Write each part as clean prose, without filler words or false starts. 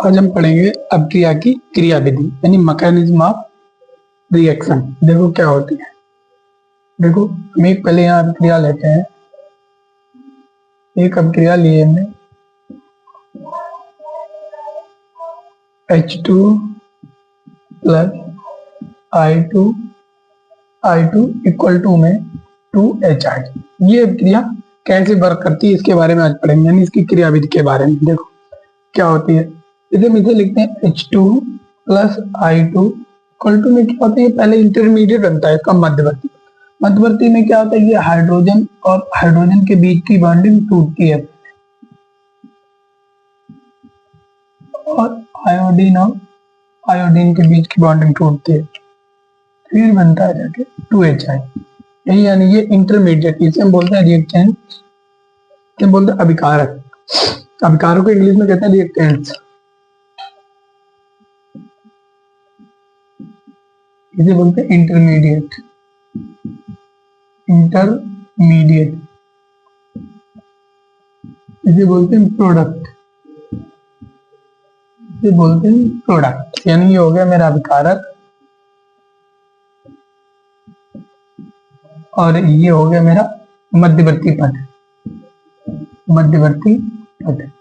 आज हम पढ़ेंगे अभिक्रिया की क्रियाविधि यानी मैकेनिज्म ऑफ रिएक्शन। देखो क्या होती है। देखो हम एक पहले यहाँ अभिक्रिया लेते हैं। एक अभिक्रिया लिए हमने H2 plus I2 equal to में 2HI। ये अभिक्रिया कैसे वर्क करती है इसके बारे में आज पढ़ेंगे, यानी इसकी क्रियाविधि के बारे में। देखो क्या होती है। इसे हम इसे लिखते हैं H2 plus I2 equal to में क्या होता है, पहले इंटरमीडिएट बनता है इसका मध्यवर्ती। मध्यवर्ती में क्या होता है, ये हाइड्रोजन और हाइड्रोजन के बीच की बॉन्डिंग टूटती है और आयोडीन और आयोडीन के बीच की बॉन्डिंग टूटती है, फिर बनता है जाके 2HI। यही यानी ये इंटरमीडिएट, इसे हम बोलते हैं रिएक्टेंट, इसे बोलते हैं अभिकारक। अभिकारक को इंग्लिश में कहते हैं रिएक्टेंट्स। इसे बोलते हैं इंटरमीडिएट। इसे बोलते हैं प्रोडक्ट। इसे बोलते हैं प्रोडक्ट। यानी ये हो गया मेरा अभिकारक और ये हो गया मेरा मध्यवर्ती पद। मध्यवर्ती पद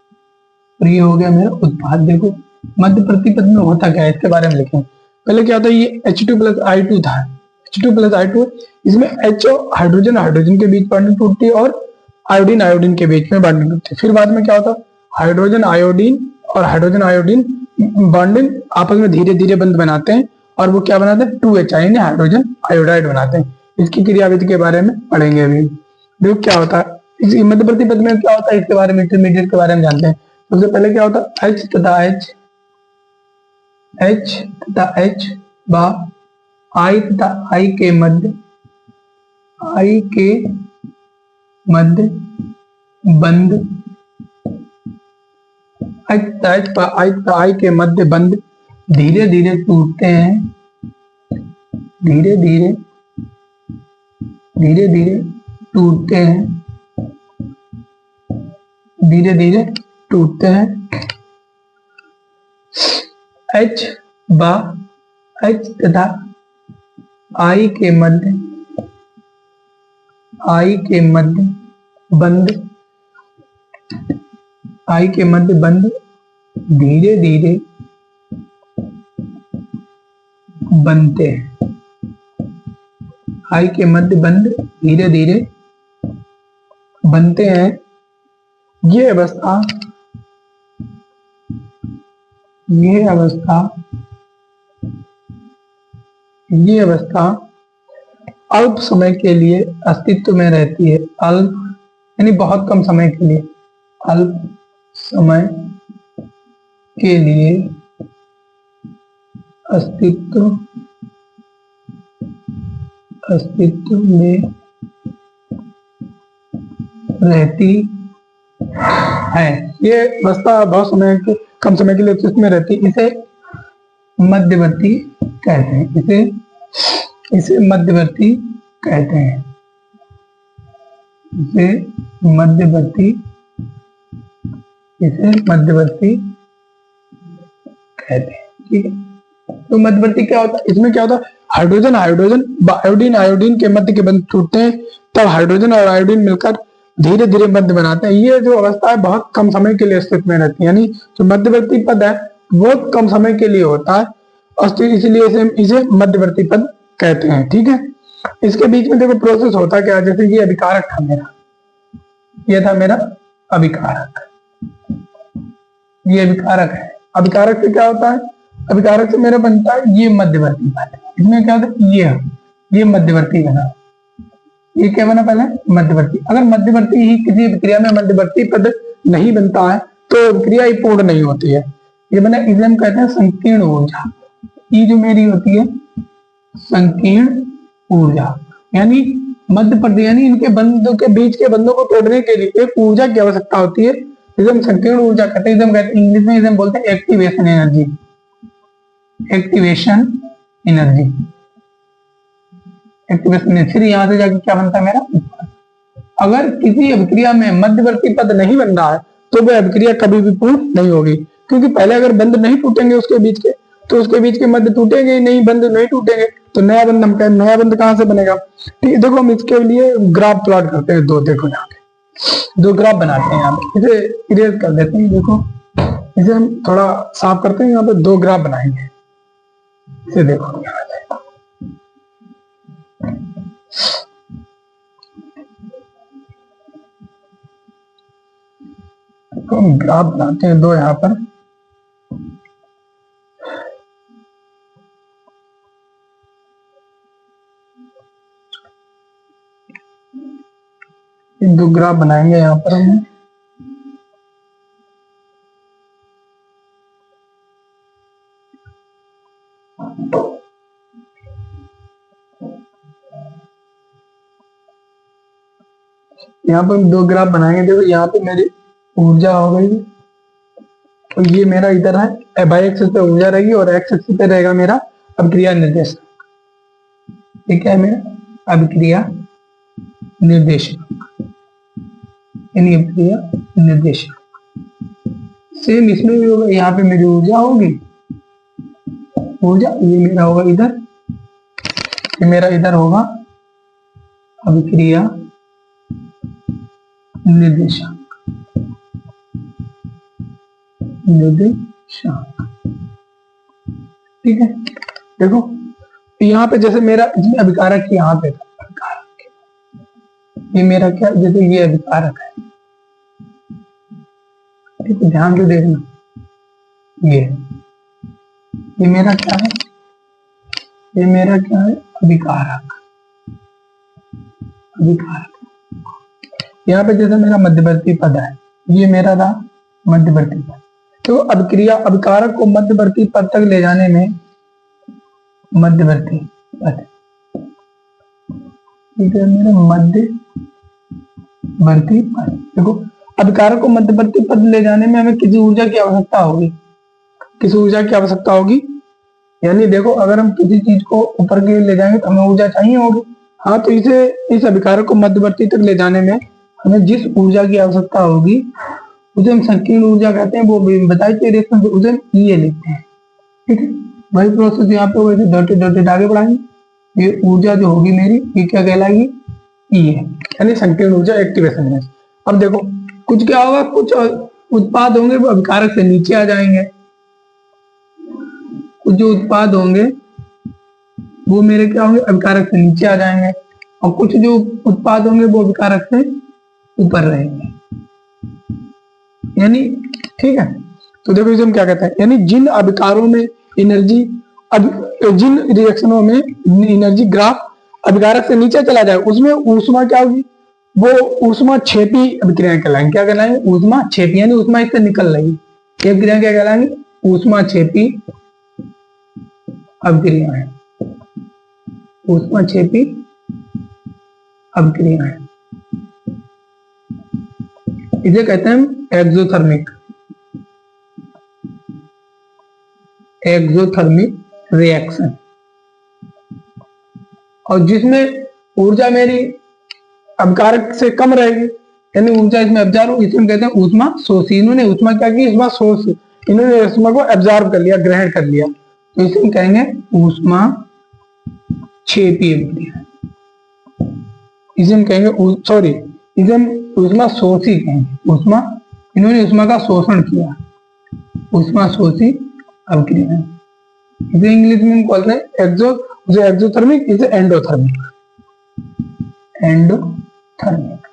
और ये हो गया मेरा उत्पाद। देखो मध्यवर्ती पद में होता क्या है इसके बारे में लिखें। पहले क्या होता है, ये H2 प्लस I2 था। H2 प्लस I2, इसमें H और हाइड्रोजन के बीच बॉन्डिंग टूटती है और आयोडीन के बीच में बॉन्डिंग टूटती है। फिर बाद में क्या होता है, हाइड्रोजन आयोडीन बॉन्डिंग आपस में धीरे धीरे बंध बनाते हैं और वो क्या बनाते हैं, 2HI यानी हाइड्रोजन आयोडाइड बनाते हैं। इसकी क्रियाविधि के बारे में पढ़ेंगे अभी। देखो क्या होता है इस मध्यवर्ती पद में, क्या होता है इसके बारे में, इंटरमीडिएट के बारे में जानते हैं। सबसे पहले क्या होता है, H तथा H बा I तथा I के मध्य बंध, I तथा I के मध्य बंध धीरे धीरे टूटते हैं, धीरे धीरे टूटते हैं। H तथा I के मध्य बंध धीरे धीरे बनते हैं। I के मध्य बंध धीरे धीरे बनते हैं। ये अवस्था अल्प समय के लिए अस्तित्व में रहती है। अल्प यानी बहुत कम समय के लिए, अल्प समय के लिए अस्तित्व में रहती है। ये अवस्था बहुत समय के कम समय के लिए अस्तित्व में रहती है। इसे मध्यवर्ती कहते हैं। इसे मध्यवर्ती कहते हैं। ठीक है। तो मध्यवर्ती क्या होता है, इसमें क्या होता है, हाइड्रोजन आयोडीन के मध्य के बंध टूटते हैं, तब हाइड्रोजन और आयोडीन मिलकर धीरे धीरे बंध बनाते हैं। ये जो अवस्था है बहुत कम समय के लिए अस्तित्व में रहती है, यानी जो मध्यवर्ती पद है बहुत कम समय के लिए होता है और इसलिए इसे मध्यवर्ती पद कहते हैं। ठीक है। इसके बीच में देखो प्रोसेस होता क्या है, जैसे ये अभिकारक था मेरा, ये था मेरा अभिकारक, ये अभिकारक है। अभिकारक से क्या होता है, अभिकारक से मेरा बनता है ये मध्यवर्ती पद। इसमें क्या होता है, ये मध्यवर्ती बना, ये क्या बना पहले मध्यवर्ती। अगर मध्यवर्ती ही किसी अभिक्रिया में मध्यवर्ती पद नहीं बनता है तो अभिक्रिया ही पूर्ण नहीं होती है। ये बना, इसे हम कहते हैं संकीर्ण ऊर्जा। ये जो मेरी होती है संकीर्ण ऊर्जा, यानी मध्यवर्ती यानी इनके बंधों के बीच के बंधों को तोड़ने के लिए एक ऊर्जा की आवश्यकता होती है, जिसे हम संकीर्ण ऊर्जा कहते हैं। इंग्लिश में इसे हम बोलते हैं एक्टिवेशन एनर्जी। फिर यहां से जाके क्या बनता है मेरा उत्पाद। अगर किसी अभिक्रिया में मध्यवर्ती पद नहीं बन रहा है तो वह अभिक्रिया कभी भी पूर्ण नहीं होगी। क्योंकि पहले अगर बंद नहीं टूटेंगे उसके बीच के, तो उसके बीच के मध्य टूटेंगे ही नहीं, बंद नहीं टूटेंगे, तो नया बंद हम कहें, नया बंद कहां से बनेगा। ठीक है, देखो हम इसके लिए ग्राफ प्लॉट करते हैं, दो देखो यहाँ पे दो ग्राफ बनाते हैं, यहाँ पे इसे इरेज कर देते हैं। देखो इसे हम थोड़ा साफ करते हैं, यहाँ पे दो ग्राफ बनाएंगे, इसे देखो यहाँ पे तो हम ग्राफ बनाते हैं दो यहाँ पर। दो ग्राफ बनाएंगे यहाँ पर हम। यहाँ पर हम दो ग्राफ बनाएंगे। देखो यहाँ पे मेरी ऊर्जा हो गई, तो ये मेरा इधर है, बाई एक्सिस पे ऊर्जा रहेगी और एक्स एक्सिस पे रहेगा मेरा अभिक्रिया निर्देशांक। ये क्या है मेरा अभिक्रिया निर्देशांक, यानी अभिक्रिया निर्देशांक। सेम इसमें भी होगा, यहाँ पे मेरी ऊर्जा होगी, ऊर्जा ये मेरा होगा इधर, ये मेरा इधर होगा अभिक्रिया निर्देशांक, निर्देशांक। ठीक है, देखो यहाँ पे जैसे मेरा इसमें अभिकारक यहाँ पे ये मेरा क्या, जैसे ये अभिकारक है, ठीक है, ध्यान से देखना, ये मेरा क्या है, ये मेरा क्या है अभिकारक, अभिकारक। यहाँ पे जैसे मेरा मध्यवर्ती पद है, ये मेरा था मध्यवर्ती पद। तो अभिक्रिया अभिकारक को मध्यवर्ती पद तक ले जाने में, मध्यवर्ती पद, ठीक है, मेरा मध्यवर्ती पद। देखो अभिकारक को मध्यवर्ती पद ले जाने में हमें किसी ऊर्जा की आवश्यकता होगी, किसी ऊर्जा की आवश्यकता होगी। यानी देखो अगर हम किसी चीज को ऊपर के ले जाएंगे तो हमें ऊर्जा चाहिए होगी। हाँ, तो इसे इस अभिकारक को मध्यवर्ती तक ले जाने में हमें जिस ऊर्जा की आवश्यकता होगी उसे हम संकीर्ण ऊर्जा कहते हैं। वो बताई रेफरेंस उसे ये लिखते हैं। ठीक है, वही प्रोसेस यहाँ पे वैसे डॉटेड डॉटेड आगे बढ़ाएंगे। ये ऊर्जा जो होगी मेरी, ये क्या कहलाएगी, ये यानी संकीर्ण ऊर्जा, एक्टिवेशन एनर्जी। अब देखो कुछ क्या होगा, कुछ उत्पाद होंगे वो अभिकारक से नीचे आ जाएंगे, कुछ जो उत्पाद होंगे वो मेरे क्या होंगे, अभिकारक से नीचे आ जाएंगे, और कुछ जो उत्पाद होंगे वो अभिकारक से ऊपर रहेंगे। यानी ठीक है, तो देखो इसे हम क्या कहते हैं, यानी जिन अभिकारों में एनर्जी, जिन रिएक्शनों में एनर्जी ग्राफ अभिकारक से नीचे चला जाए उसमें ऊष्मा क्या होगी, वो ऊष्मा क्षेपी अभिक्रियाएं कहलाएंगी। क्या कहलाएंगे, ऊष्मा क्षेपी, यानी ऊष्मा इससे निकल रही, ये अभिक्रिया क्या कहलाएंगी, ऊष्मा क्षेपी अभिक्रियाएं, ऊष्मा क्षेपी अभिक्रियाएं। इसे कहते हैं एक्सोथर्मिक, एक्सोथर्मिक रिएक्शन। और जिसमें ऊर्जा मेरी अभिकारक से कम रहेगी, यानी ऊर्जा इसमें एब्जॉर्ब हो, इसे हम कहते हैं ऊष्मा शोषी। इन्होंने ऊष्मा क्या की, ऊष्मा शोष, इन्होंने ऊष्मा को एब्जॉर्ब कर लिया, ग्रहण कर लिया, तो इसे हम कहेंगे ऊष्मा क्षेपी अभिक्रिया। इसे हम कहेंगे सॉरी, इसे हम ऊष्मा शोषी कहेंगे। ऊष्मा, इन्होंने ऊष्मा का शोषण किया, ऊष्मा शोषी अभिक्रिया। इसे इंग्लिश में हम बोलते हैं एक्सोथर्मिक, इसे एंडोथर्मिक, एंडोथर्मिक।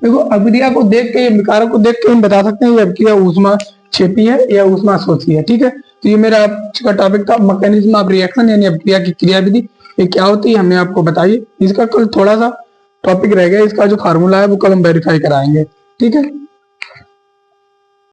देखो अभिक्रिया को देख के, अभिकारक को देख के हम बता सकते हैं ये अभिक्रिया ऊष्मा क्षेपी है या ऊष्मा शोषी है। ठीक है, तो ये मेरा आज का टॉपिक था, मैकेनिज्म ऑफ रिएक्शन, यानी अभिक्रिया की क्रियाविधि। ये क्या होती है हमने आपको बताई। इसका कल थोड़ा सा टॉपिक रह गया, इसका जो फार्मूला है वो कल हम वेरीफाई कराएंगे। ठीक है।